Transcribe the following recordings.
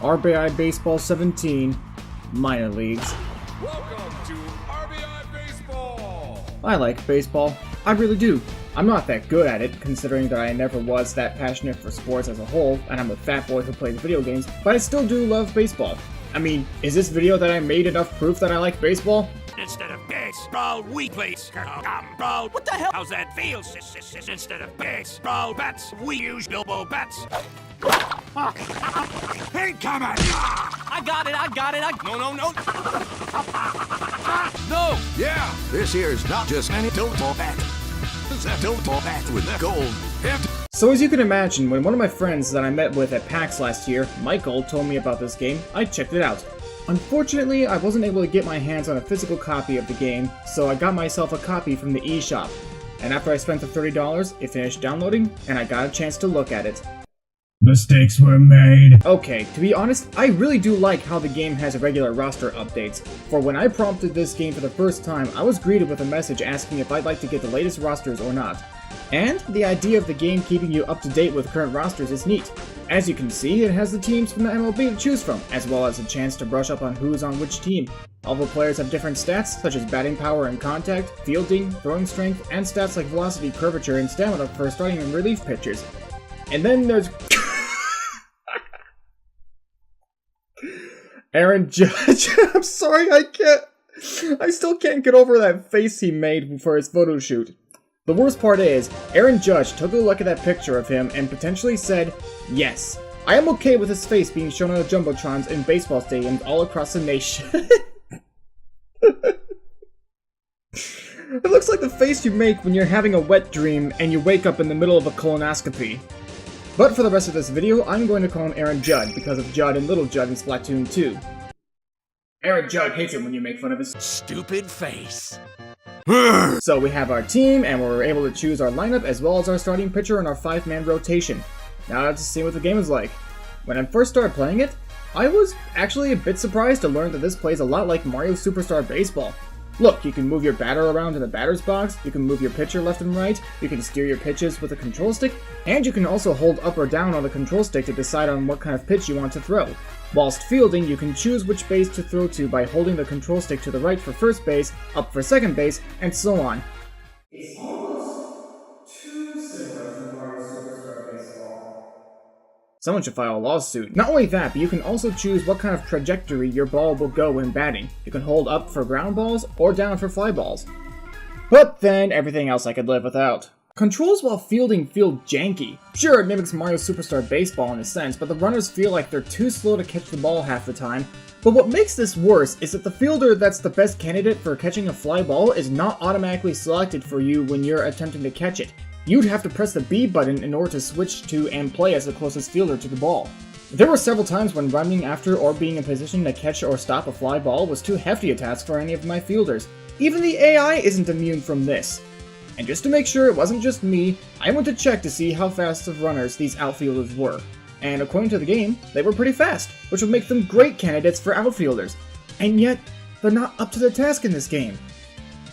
R.B.I. Baseball 17, Minor Leagues. Welcome to R.B.I. Baseball! I like baseball. I really do. I'm not that good at it, considering that I never was that passionate for sports as a whole, and I'm a fat boy who plays video games, but I still do love baseball. I mean, is this video that I made enough proof that I like baseball? Instead of baseball, we play ball. What the hell? How's that feel? Instead of baseball bats, we use Bilbo bats. Incoming! I got it. No. No! Yeah, this here is not just any total bat. It's a total bat with a gold hip. So as you can imagine, when one of my friends that I met with at PAX last year, Michael, told me about this game, I checked it out. Unfortunately, I wasn't able to get my hands on a physical copy of the game, so I got myself a copy from the eShop. And after I spent the $30, it finished downloading, and I got a chance to look at it. Mistakes were made. Okay, to be honest, I really do like how the game has regular roster updates. For when I prompted this game for the first time, I was greeted with a message asking if I'd like to get the latest rosters or not. And the idea of the game keeping you up to date with current rosters is neat. As you can see, it has the teams from the MLB to choose from, as well as a chance to brush up on who's on which team. All the players have different stats, such as batting power and contact, fielding, throwing strength, and stats like velocity, curvature, and stamina for starting and relief pitchers. And then there's Aaron Judge. I'm sorry, I still can't get over that face he made for his photo shoot. The worst part is, Aaron Judge took a look at that picture of him and potentially said, "Yes, I am okay with his face being shown on the jumbotrons in baseball stadiums all across the nation." It looks like the face you make when you're having a wet dream and you wake up in the middle of a colonoscopy. But for the rest of this video, I'm going to call him Aaron Judd because of Judd and Little Judd in Splatoon 2. Aaron Judd hates it when you make fun of his Stupid face. So we have our team, and we're able to choose our lineup as well as our starting pitcher and our 5-man rotation. Now let's see what the game is like. When I first started playing it, I was actually a bit surprised to learn that this plays a lot like Mario Superstar Baseball. Look, you can move your batter around in the batter's box, you can move your pitcher left and right, you can steer your pitches with a control stick, and you can also hold up or down on the control stick to decide on what kind of pitch you want to throw. Whilst fielding, you can choose which base to throw to by holding the control stick to the right for first base, up for second base, and so on. It's almost too similar to Mario Superstar Baseball. Someone should file a lawsuit. Not only that, but you can also choose what kind of trajectory your ball will go when batting. You can hold up for ground balls or down for fly balls. But then, everything else I could live without. Controls while fielding feel janky. Sure, it mimics Mario Superstar Baseball in a sense, but the runners feel like they're too slow to catch the ball half the time. But what makes this worse is that the fielder that's the best candidate for catching a fly ball is not automatically selected for you when you're attempting to catch it. You'd have to press the B button in order to switch to and play as the closest fielder to the ball. There were several times when running after or being in position to catch or stop a fly ball was too hefty a task for any of my fielders. Even the AI isn't immune from this. And just to make sure it wasn't just me, I went to check to see how fast of runners these outfielders were. And according to the game, they were pretty fast, which would make them great candidates for outfielders. And yet, they're not up to the task in this game.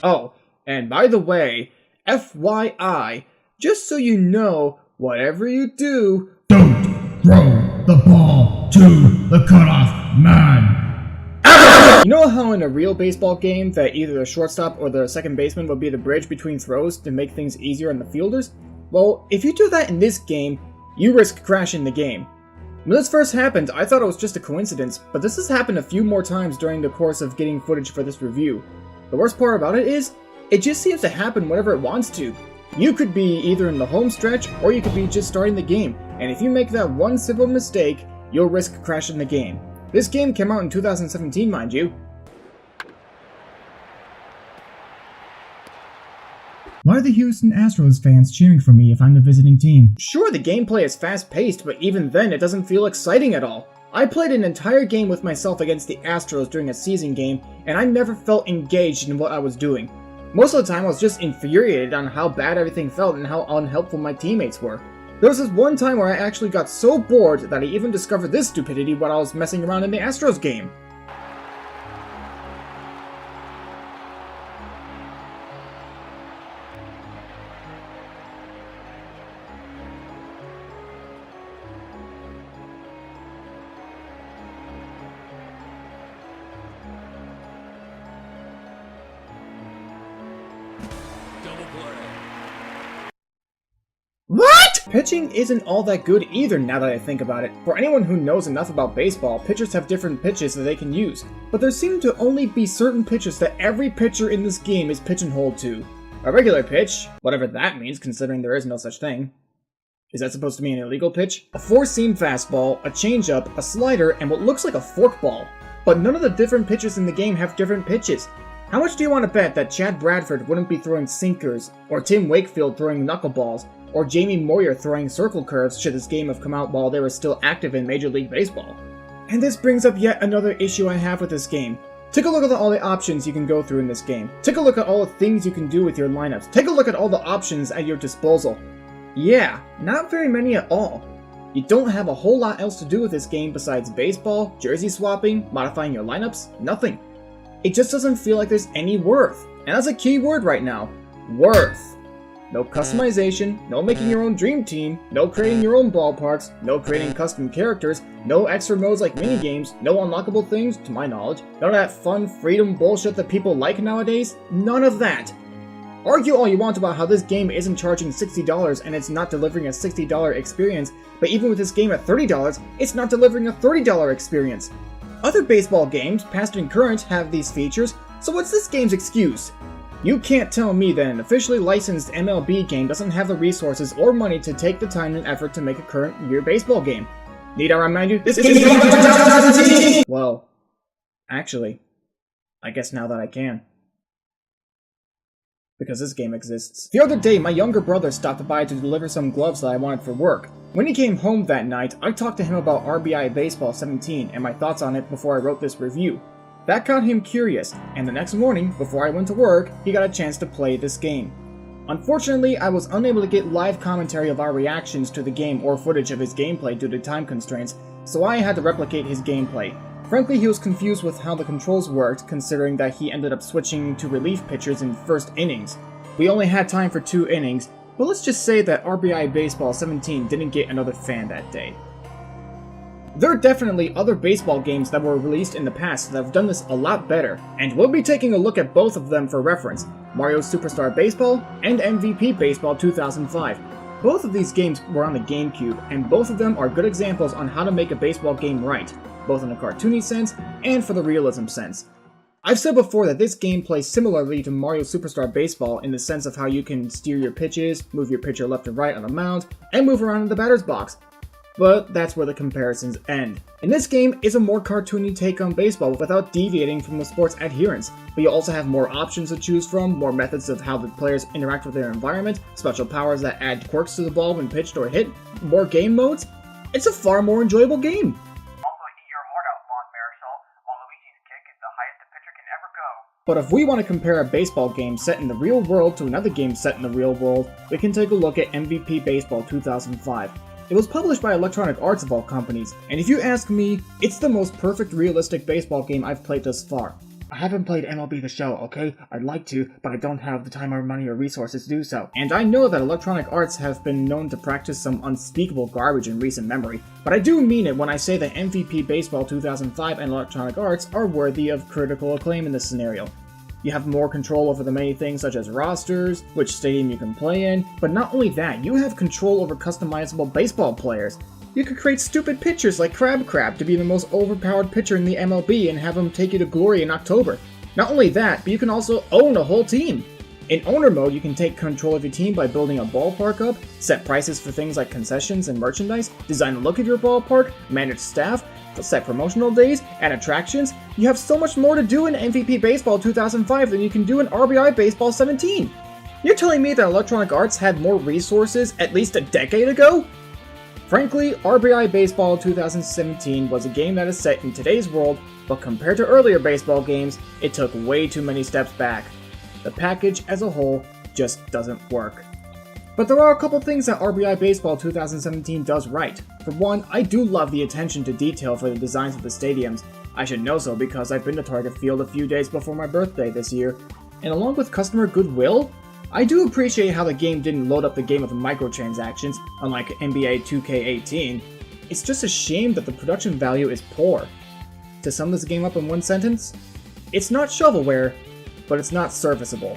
Oh, and by the way, FYI, just so you know, whatever you do, Don't throw the ball to the cutoff man. You know how in a real baseball game that either the shortstop or the second baseman would be the bridge between throws to make things easier on the fielders? Well, if you do that in this game, you risk crashing the game. When this first happened, I thought it was just a coincidence, but this has happened a few more times during the course of getting footage for this review. The worst part about it is, it just seems to happen whenever it wants to. You could be either in the home stretch, or you could be just starting the game, and if you make that one simple mistake, you'll risk crashing the game. This game came out in 2017, mind you. Why are the Houston Astros fans cheering for me if I'm the visiting team? Sure, the gameplay is fast-paced, but even then it doesn't feel exciting at all. I played an entire game with myself against the Astros during a season game, and I never felt engaged in what I was doing. Most of the time I was just infuriated on how bad everything felt and how unhelpful my teammates were. There was this one time where I actually got so bored that I even discovered this stupidity while I was messing around in the Astros game. double play. What? Pitching isn't all that good either now that I think about it. For anyone who knows enough about baseball, pitchers have different pitches that they can use. But there seem to only be certain pitches that every pitcher in this game is pigeonholed to. A regular pitch, whatever that means considering there is no such thing. Is that supposed to be an illegal pitch? A four-seam fastball, a changeup, a slider, and what looks like a forkball. But none of the different pitchers in the game have different pitches. How much do you want to bet that Chad Bradford wouldn't be throwing sinkers, or Tim Wakefield throwing knuckleballs, or Jamie Moyer throwing circle curves should this game have come out while they were still active in Major League Baseball? And this brings up yet another issue I have with this game. Take a look at all the options you can go through in this game. Take a look at all the things you can do with your lineups. Take a look at all the options at your disposal. Yeah, not very many at all. You don't have a whole lot else to do with this game besides baseball, jersey swapping, modifying your lineups, nothing. It just doesn't feel like there's any worth. And that's a key word right now. Worth. No customization, no making your own dream team, no creating your own ballparks, no creating custom characters, no extra modes like minigames, no unlockable things, to my knowledge, none of that fun freedom bullshit that people like nowadays, none of that. Argue all you want about how this game isn't charging $60 and it's not delivering a $60 experience, but even with this game at $30, it's not delivering a $30 experience. Other baseball games, past and current, have these features, so what's this game's excuse? You can't tell me that an officially licensed MLB game doesn't have the resources or money to take the time and effort to make a current year baseball game. Need I remind you? This game is Well, actually, I guess now that I can. Because this game exists. The other day, my younger brother stopped by to deliver some gloves that I wanted for work. When he came home that night, I talked to him about R.B.I. Baseball 17 and my thoughts on it before I wrote this review. That got him curious, and the next morning, before I went to work, he got a chance to play this game. Unfortunately, I was unable to get live commentary of our reactions to the game or footage of his gameplay due to time constraints, so I had to replicate his gameplay. Frankly, he was confused with how the controls worked, considering that he ended up switching to relief pitchers in first innings. We only had time for 2 innings, but let's just say that R.B.I. Baseball 17 didn't get another fan that day. There are definitely other baseball games that were released in the past that have done this a lot better, and we'll be taking a look at both of them for reference, Mario Superstar Baseball and MVP Baseball 2005. Both of these games were on the GameCube, and both of them are good examples on how to make a baseball game right, both in a cartoony sense and for the realism sense. I've said before that this game plays similarly to Mario Superstar Baseball in the sense of how you can steer your pitches, move your pitcher left and right on the mound, and move around in the batter's box. But that's where the comparisons end. In this game, it's a more cartoony take on baseball without deviating from the sport's adherence, but you also have more options to choose from, more methods of how the players interact with their environment, special powers that add quirks to the ball when pitched or hit, more game modes. It's a far more enjoyable game. Also eat your heart out, Von Marisol, while Luigi's kick is the highest a pitcher can ever go. But if we want to compare a baseball game set in the real world to another game set in the real world, we can take a look at MVP Baseball 2005. It was published by Electronic Arts of all companies, and if you ask me, it's the most perfect realistic baseball game I've played thus far. I haven't played MLB The Show, okay? I'd like to, but I don't have the time or money or resources to do so. And I know that Electronic Arts have been known to practice some unspeakable garbage in recent memory, but I do mean it when I say that MVP Baseball 2005 and Electronic Arts are worthy of critical acclaim in this scenario. You have more control over the many things such as rosters, which stadium you can play in, but not only that, you have control over customizable baseball players. You could create stupid pitchers like Crab to be the most overpowered pitcher in the MLB and have him take you to glory in October. Not only that, but you can also own a whole team. In owner mode, you can take control of your team by building a ballpark up, set prices for things like concessions and merchandise, design the look of your ballpark, manage staff, set promotional days, and attractions. You have so much more to do in MVP Baseball 2005 than you can do in R.B.I. Baseball 17. You're telling me that Electronic Arts had more resources at least a decade ago? Frankly, R.B.I. Baseball 2017 was a game that is set in today's world, but compared to earlier baseball games, it took way too many steps back. The package as a whole just doesn't work. But there are a couple things that R.B.I. Baseball 2017 does right. For one, I do love the attention to detail for the designs of the stadiums. I should know so because I've been to Target Field a few days before my birthday this year, and along with customer goodwill, I do appreciate how the game didn't load up the game with microtransactions, unlike NBA 2K18. It's just a shame that the production value is poor. To sum this game up in one sentence, it's not shovelware, but it's not serviceable.